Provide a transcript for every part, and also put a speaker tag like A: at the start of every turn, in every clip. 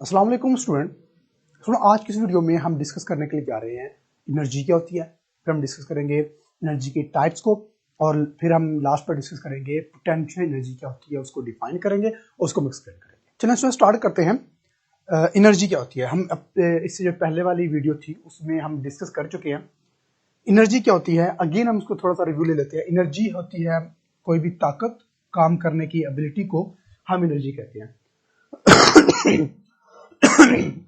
A: अस्सलाम वालेकुम स्टूडेंट। आज की इस वीडियो में हम डिस्कस करने के लिए जा रहे हैं एनर्जी क्या होती है। फिर हम डिस्कस करेंगे एनर्जी के टाइप्स को और फिर हम लास्ट पर डिस्कस करेंगे पोटेंशियल एनर्जी क्या होती है, उसको डिफाइन करेंगे और उसको एक्सप्लेन करेंगे। चलिए स्टूडेंट स्टार्ट करते हैं। एनर्जी क्या होती है, हम इससे जो पहले वाली वीडियो थी उसमें हम डिस्कस कर चुके हैं एनर्जी क्या होती है। अगेन हम उसको थोड़ा सा रिव्यू ले लेते हैं। एनर्जी होती है कोई भी ताकत, काम करने की एबिलिटी को हम एनर्जी कहते हैं।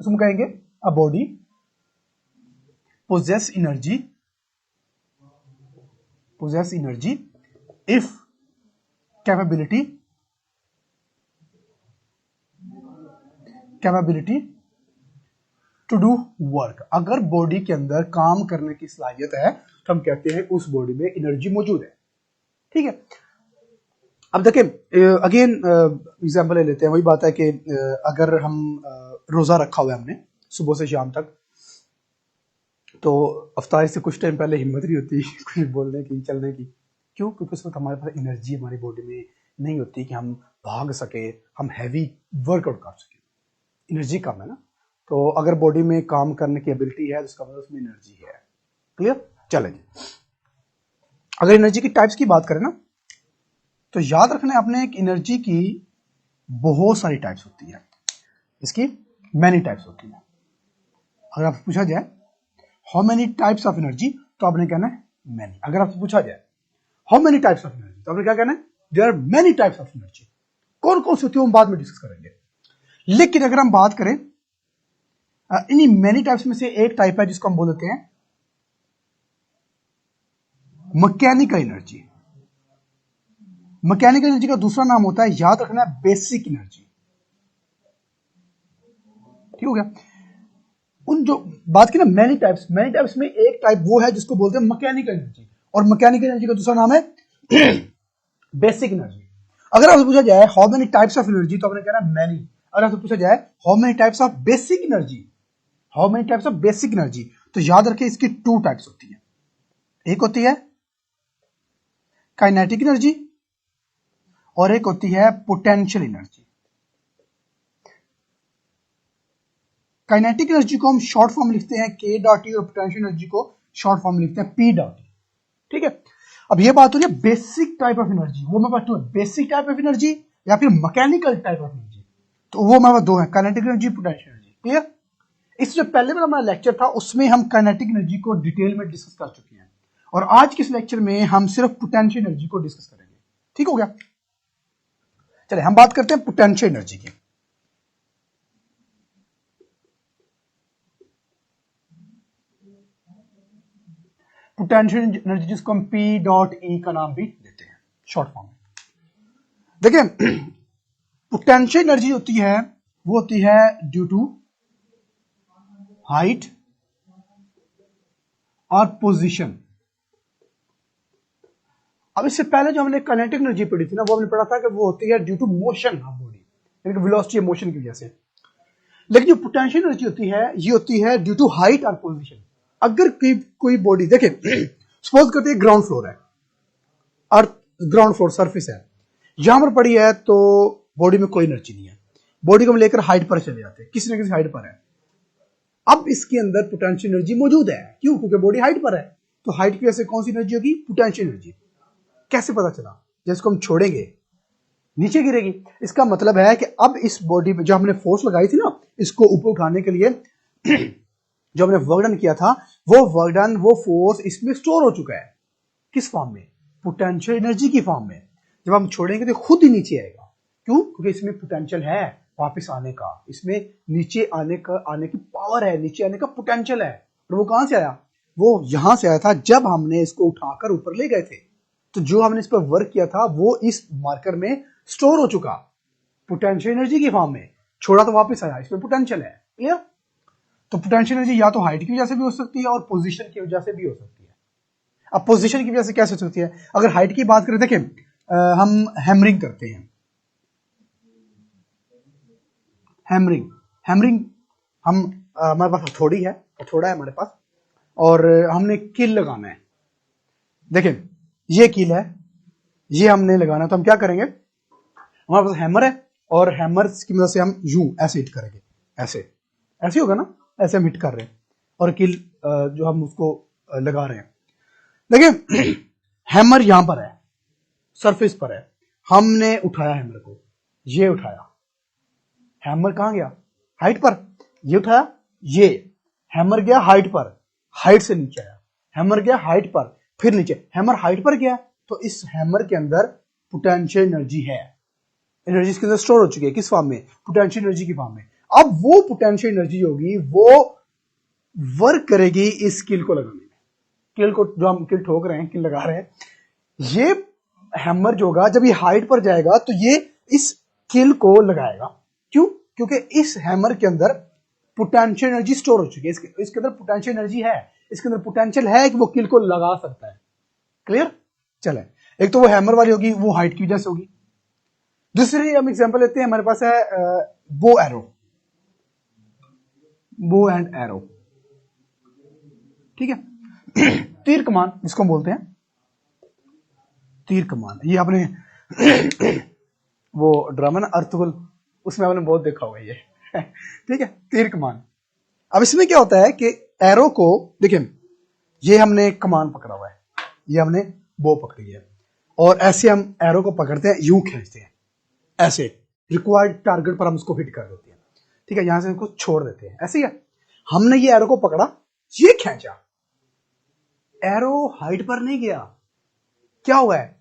A: उसमें कहेंगे अ body possess energy if capability to do work. अगर बॉडी के अंदर काम करने की सलाहियत है तो हम कहते हैं उस बॉडी में एनर्जी मौजूद है। ठीक है, अब देखें अगेन एग्जांपल ले लेते हैं। वही बात है कि अगर हम रोजा रखा हुआ है हमने सुबह से शाम तक, तो अफ्तार से कुछ टाइम पहले हिम्मत नहीं होती कुछ बोलने की, चलने की। क्यों? क्योंकि उस वक्त हमारे पास एनर्जी हमारी बॉडी में नहीं होती कि हम भाग सके, हम हैवी वर्कआउट कर सके। एनर्जी कम है ना, तो अगर बॉडी में काम करने की एबिलिटी है तो उसका मतलब उसमें एनर्जी है। क्लियर? चलें, अगर एनर्जी की टाइप्स की बात करें ना, तो याद रखना है आपने एक एनर्जी की बहुत सारी टाइप्स होती है, इसकी मैनी टाइप्स होती है। अगर आपसे पूछा जाए how many types of energy, तो आपने कहना है मैनी। अगर आपसे पूछा जाए how many types of energy, तो आपने क्या कहना है there are many types of energy. कौन कौन सी होती है हम बाद में डिस्कस करेंगे। लेकिन अगर हम बात करें इन्हीं मैनी टाइप्स में से एक टाइप है जिसको हम बोल देते हैं मैकेनिकल एनर्जी। मैकेनिकल एनर्जी का दूसरा नाम होता है, याद रखना है, बेसिक एनर्जी। ठीक हो गया। उन जो बात की ना मैनी टाइप्स में एक टाइप वो है जिसको बोलते हैं मैकेनिकल एनर्जी, और मैकेनिकल एनर्जी का दूसरा नाम है बेसिक एनर्जी। अगर आपसे पूछा जाए how many types of energy, तो आपने कहना मैनी। अगर आपसे पूछा जाए how many types of basic energy, तो याद रखें इसकी टू टाइप्स होती है। एक होती है काइनेटिक एनर्जी और एक होती है पोटेंशियल एनर्जी। काइनेटिक एनर्जी को हम शॉर्ट फॉर्म लिखते हैं के डॉट ई और पोटेंशियल एनर्जी को शॉर्ट फॉर्म लिखते हैं पी डॉट ई। ठीक है, अब ये बात हो रही है बेसिक टाइप ऑफ एनर्जी, वो मेरे पास टू है, बेसिक टाइप ऑफ एनर्जी या फिर मैकेनिकल टाइप ऑफ एनर्जी। तो वो मेरे पास दो है, kinetic energy, potential energy. Clear? इस जो पहले वाला हमारा लेक्चर था उसमें हम काइनेटिक एनर्जी को डिटेल में डिस्कस कर चुके हैं, और आज के इस लेक्चर में हम सिर्फ पोटेंशियल एनर्जी को डिस्कस करेंगे। ठीक हो गया। चलिए हम बात करते हैं पोटेंशियल एनर्जी की। पोटेंशियल एनर्जी जिसको हम पी डॉट ई का नाम भी देते हैं शॉर्ट फॉर्म में। देखिए पोटेंशियल एनर्जी होती है वो होती है ड्यू टू हाइट और पोजीशन। अब इससे पहले जो हमने काइनेटिक एनर्जी पढ़ी थी ना, वो हमने पढ़ा था कि वो होती है due to motion of body, यानी कि वेलोसिटी ऑफ मोशन की वजह से। लेकिन जो पोटेंशियल एनर्जी होती है ये होती है ड्यू टू हाइट और पोजीशन। अगर कोई बॉडी देखे, सपोज करते हैं ग्राउंड फ्लोर है, अर्थ ग्राउंड फ्लोर सरफेस है, यहां पर पड़ी है, तो बॉडी में कोई एनर्जी नहीं है। बॉडी को हम लेकर हाइट पर चले जाते हैं, किसी न किसी हाइट पर है। अब इसके अंदर पोटेंशियल एनर्जी मौजूद है। क्यों? क्योंकि बॉडी हाइट पर है, तो हाइट की वजह से कौन सी एनर्जी होगी? Potential energy. कैसे पता चला? जिसको हम छोड़ेंगे नीचे गिरेगी। इसका मतलब है कि अब इस बॉडी में जो हमने फोर्स लगाई थी ना, इसको ऊपर उठाने के लिए जो हमने वर्क डन किया था, वो वर्क डन, वो फोर्स इसमें स्टोर हो चुका है। किस फॉर्म में? पोटेंशियल एनर्जी की फॉर्म में। जब हम छोड़ेंगे तो खुद ही नीचे आएगा। क्यों? क्योंकि इसमें पोटेंशियल है वापस आने का, इसमें नीचे आने की पावर है, नीचे आने का पोटेंशियल है। और वो कहां से आया? वो यहां से आया था जब हमने इसको उठाकर ऊपर ले गए थे। तो जो हमने इस पर वर्क किया था वो इस मार्कर में स्टोर हो चुका पोटेंशियल एनर्जी की फॉर्म में। छोड़ा तो वापस आया, इसमें पोटेंशियल है। क्लियर? तो पोटेंशियल एनर्जी या तो हाइट की वजह से भी हो सकती है और पोजीशन की वजह से भी हो सकती है। अब पोजीशन की वजह से कैसे हो सकती है? अगर हाइट की बात करें, देखिए हम हैमरिंग करते हैं, हैमरिंग हम हमारे पास हथौड़ी है, हथौड़ा है हमारे पास, और हमने कील लगाना है। देखिए ये कील है, ये हमने लगाना है, तो हम क्या करेंगे? हमारे पास हैमर है और हैमर की मदद से हम यूं ऐसे हिट करेंगे। ऐसे ऐसे होगा ना, ऐसे हम हिट कर रहे हैं और किल जो हम उसको लगा रहे हैं। देखिए हैमर यहां पर है, सरफेस पर है, हमने उठाया हैमर को, ये उठाया, हैमर कहां गया, हाइट पर, ये उठाया, ये हैमर गया हाइट पर, हाइट से नीचे आया, हैमर गया हाइट पर, फिर नीचे, हैमर हाइट पर गया, तो इस हैमर के अंदर पोटेंशियल एनर्जी है, एनर्जी इसके अंदर स्टोर हो चुकी है, किस फॉर्म में, पोटेंशियल एनर्जी की फॉर्म में। अब वो पोटेंशियल एनर्जी होगी, वो वर्क करेगी इस किल को लगाने में, किल को जो हम किल ठोक रहे हैं, किल लगा रहे हैं, ये हैमर जो होगा जब ये हाइट पर जाएगा तो ये इस किल को लगाएगा। क्यों? क्योंकि इस हैमर के अंदर पोटेंशियल एनर्जी स्टोर हो चुकी है, इसके अंदर पोटेंशियल एनर्जी है, इसके अंदर पोटेंशियल है कि वो किल को लगा सकता है। क्लियर? चले, एक तो वो हैमर वाली होगी, वो हाइट की वजह से होगी। दूसरी हम एग्जांपल लेते हैं, हमारे पास है बो एरो, बो एंड एरो, ठीक है तीर कमान जिसको बोलते हैं, तीर कमान, ये आपने वो ड्रामा ना अर्थकुल, उसमें आपने बहुत देखा होगा ये ठीक है, तीर कमान। अब इसमें क्या होता है कि एरो को, देखिए ये हमने कमान पकड़ा हुआ है, ये हमने बो पकड़ी है, और ऐसे हम एरो को पकड़ते हैं, यूं खींचते हैं, ऐसे रिक्वायर्ड टारगेट पर हम उसको हिट कर देते हैं, ठीक है, यहां से उसको छोड़ देते हैं, ऐसे ही है। हमने ये एरो को पकड़ा, ये खींचा, एरो हाइट पर नहीं गया, क्या हुआ है,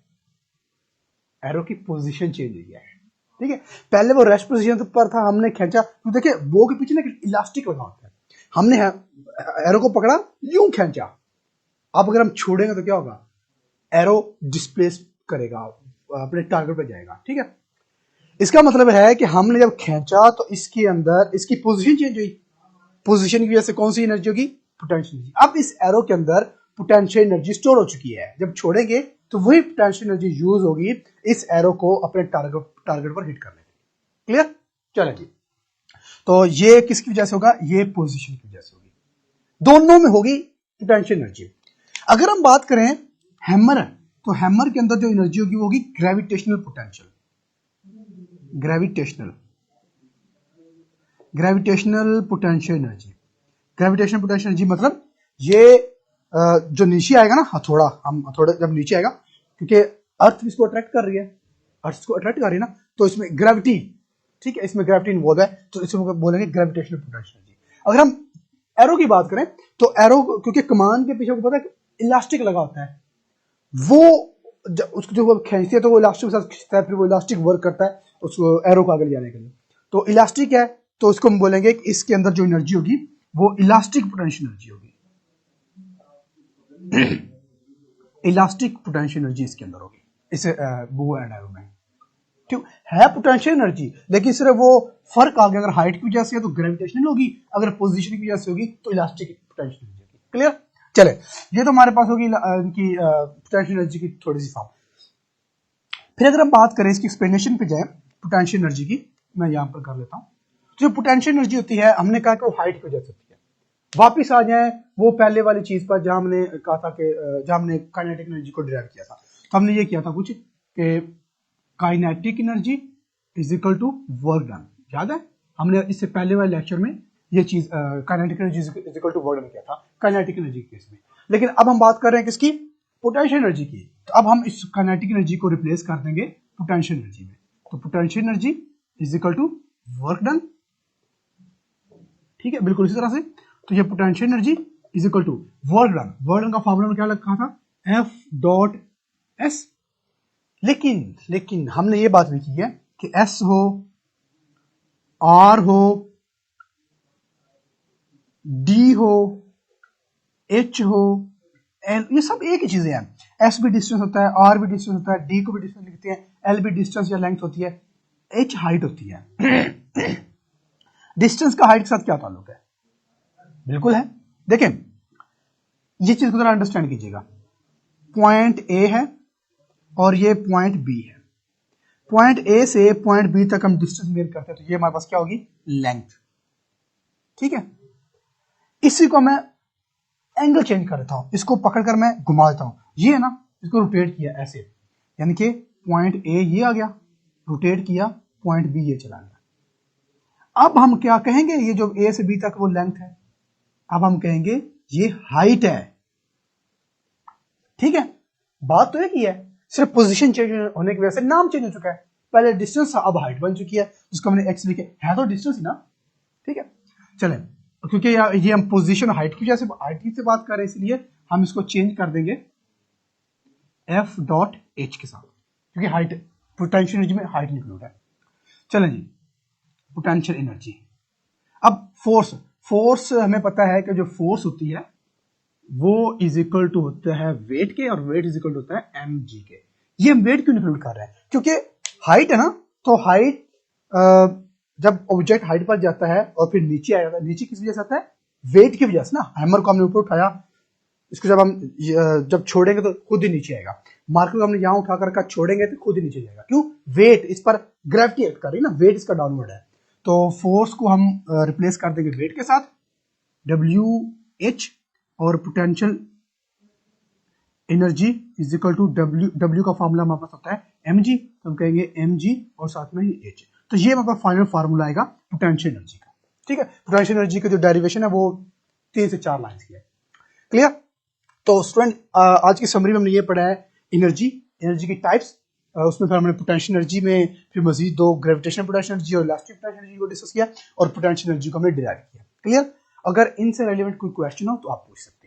A: एरो की पोजीशन चेंज हुई है, ठीक है, पहले वो रेस्ट पोजीशन पर था, हमने खींचा, तो देखिए बो के पीछे ना इलास्टिक लगा होता है, हमने एरो को पकड़ा, यूं खींचा, अब अगर हम छोड़ेंगे तो क्या होगा, एरो डिस्प्लेस करेगा, अपने टारगेट पर जाएगा, ठीक है। इसका मतलब है कि हमने जब खींचा तो इसके अंदर इसकी पोजीशन चेंज हुई, पोजीशन की वजह से कौन सी एनर्जी होगी, पोटेंशियल एनर्जी। अब इस एरो के अंदर पोटेंशियल एनर्जी स्टोर हो चुकी है, जब छोड़ेंगे तो वही पोटेंशियल एनर्जी यूज होगी इस एरो को अपने टारगेट पर हिट करने के लिए। क्लियर? चलो जी, तो ये किसकी वजह से होगा, ये पोजीशन की वजह से होगी, दोनों में होगी पोटेंशियल एनर्जी। अगर हम बात करें हैमर, तो हैमर के अंदर जो एनर्जी होगी वो होगी gravitational potential, gravitational potential energy. Gravitational potential energy मतलब ये जो नीचे आएगा ना हथौड़ा, हम हथौड़ा जब नीचे आएगा, क्योंकि अर्थ इसको अट्रैक्ट कर रही है, अर्थ इसको अट्रैक्ट कर रही है ना, तो इसमें ग्रेविटी, ठीक है, इसमें ग्रेविटी इन्वॉल्व है, तो इसको बोलेंगे ग्रेविटेशनल पोटेंशियल एनर्जी। अगर हम एरो की बात करें तो एरो, क्योंकि कमान के पीछे को पता है इलास्टिक लगा होता है, वो उसको जो खींचती है तो वो इलास्टिक के साथ खींचता है, फिर वो इलास्टिक वर्क करता है उसको एरो को आगे ले जाने के लिए, तो इलास्टिक है, तो इसको हम बोलेंगे कि इसके अंदर जो एनर्जी होगी वो इलास्टिक पोटेंशियल एनर्जी होगी इलास्टिक पोटेंशियल एनर्जी इसके अंदर होगी, इसे बो एंड एरो में, क्यों है पोटेंशियल एनर्जी, लेकिन सिर्फ वो फर्क आ गया, अगर हाइट की वजह से है तो ग्रेविटेशनल होगी, अगर पोजीशन की वजह से होगी तो इलास्टिक पोटेंशियल एनर्जी होगी। क्लियर? चले, ये तो हमारे पास होगी इनकी पोटेंशियल एनर्जी की थोड़ी सी फॉर्म। फिर अगर हम बात करें इसकी एक्सप्लेनेशन पे जाए पोटेंशियल एनर्जी की, मैं यहां पर कर लेता हूं। जो पोटेंशियल एनर्जी होती है, हमने कहा कि वो हाइट की वजह से होती है। वापिस आ जाए वो पहले वाली चीज पर जहां हमने कहा था कि जहां हमने काइनेटिक एनर्जी को डिराइव किया था, तो हमने ये किया था कुछ कि kinetic energy is equal to work done, याद है? हमने इससे पहले वाले लेक्चर में ये चीज kinetic energy is equal to work done किया था काइनेटिक एनर्जी के केस में। लेकिन अब हम बात कर रहे हैं किसकी, पोटेंशियल एनर्जी की, तो अब हम इस काइनेटिक एनर्जी को रिप्लेस कर देंगे पोटेंशियल एनर्जी में, तो potential energy is equal to work done, ठीक है, बिल्कुल इसी तरह से। तो ये potential energy is equal to work done, work done का फॉर्मूला में क्या लिखा था, एफ डॉट एस, लेकिन हमने ये बात भी की है कि एस हो, आर हो, डी हो, एच हो, एल, ये सब एक ही चीजें हैं। एस भी डिस्टेंस होता है, आर भी डिस्टेंस होता है, डी को भी डिस्टेंस लिखते हैं, एल भी डिस्टेंस या लेंथ होती है, एच हाइट होती है डिस्टेंस का हाइट के साथ क्या ताल्लुक है? बिल्कुल है। देखें ये चीज को जरा अंडरस्टैंड कीजिएगा, पॉइंट ए है और ये पॉइंट बी है, पॉइंट ए से पॉइंट बी तक हम डिस्टेंस मेजर करते हैं, तो ये हमारे पास क्या होगी, लेंथ, ठीक है। इसी को मैं एंगल चेंज कर देता हूं, इसको पकड़कर मैं घुमा देता हूं, ये है ना, इसको रोटेट किया ऐसे, यानी कि पॉइंट ए ये आ गया, रोटेट किया, पॉइंट बी ये चला गया। अब हम क्या कहेंगे, ये जो ए से बी तक वो लेंथ है, अब हम कहेंगे ये हाइट है। ठीक है, बात तो एक ही है, सिर्फ पोजीशन चेंज होने की वजह से नाम चेंज हो चुका है। पहले डिस्टेंस था, अब हाइट बन चुकी है, उसको हमने एक्स लिखे, है तो डिस्टेंस ही ना। ठीक है, चलें, क्योंकि ये हम पोजीशन हाइट की वजह से बात कर रहे हैं, इसलिए हम इसको चेंज कर देंगे एफ डॉट एच के साथ, क्योंकि हाइट पोटेंशियल एनर्जी में हाइट इंक्लूड है। चलें जी, पोटेंशियल एनर्जी। अब फोर्स हमें पता है कि जो फोर्स होती है वो इज इक्वल टू होता है वेट के, और वेट इज इक्वल टू होता है एम जी के। ये हम वेट क्यों इंक्लूड कर रहे हैं, क्योंकि हाइट है ना, तो हाइट जब ऑब्जेक्ट हाइट पर जाता है और फिर नीचे आ जाता है, नीचे किस वजह से आता है, वेट की वजह से ना। हैमर को हमने ऊपर उठाया, इसको जब छोड़ेंगे तो खुद ही नीचे आएगा। मार्कर को हमने यहां उठा कर छोड़ेंगे तो खुद ही नीचे जाएगा। क्यों, वेट इस पर ग्रेविटी एक्ट कर रही है ना, वेट इसका डाउनवर्ड है। तो फोर्स को हम रिप्लेस कर देंगे वेट के साथ, डब्ल्यू एच, और potential energy is equal to W का फॉर्मूला हमारे पास होता है एम जी, तो हम कहेंगे एम जी और साथ में ही एच। तो ये हमारे पास फाइनल फार्मूला आएगा पोटेंशियल एनर्जी का। ठीक है, पोटेंशियल एनर्जी का जो डेरिवेशन है वो 3 से 4 लाइंस की है। क्लियर? तो स्टूडेंट, आज की समरी में हमने ये पढ़ा है एनर्जी की टाइप्स। उसमें फिर हमने पोटेंशियल एनर्जी में फिर मजीद 2 ग्रेविटेशनल पोटेंशियल एनर्जी और इलास्टिक पोटेंशियल एनर्जी को डिस्कस किया, और पोटेंशियल एनर्जी को हमने डिराइव किया। क्लियर? अगर इनसे रिलेवेंट कोई क्वेश्चन हो तो आप पूछ सकते हैं।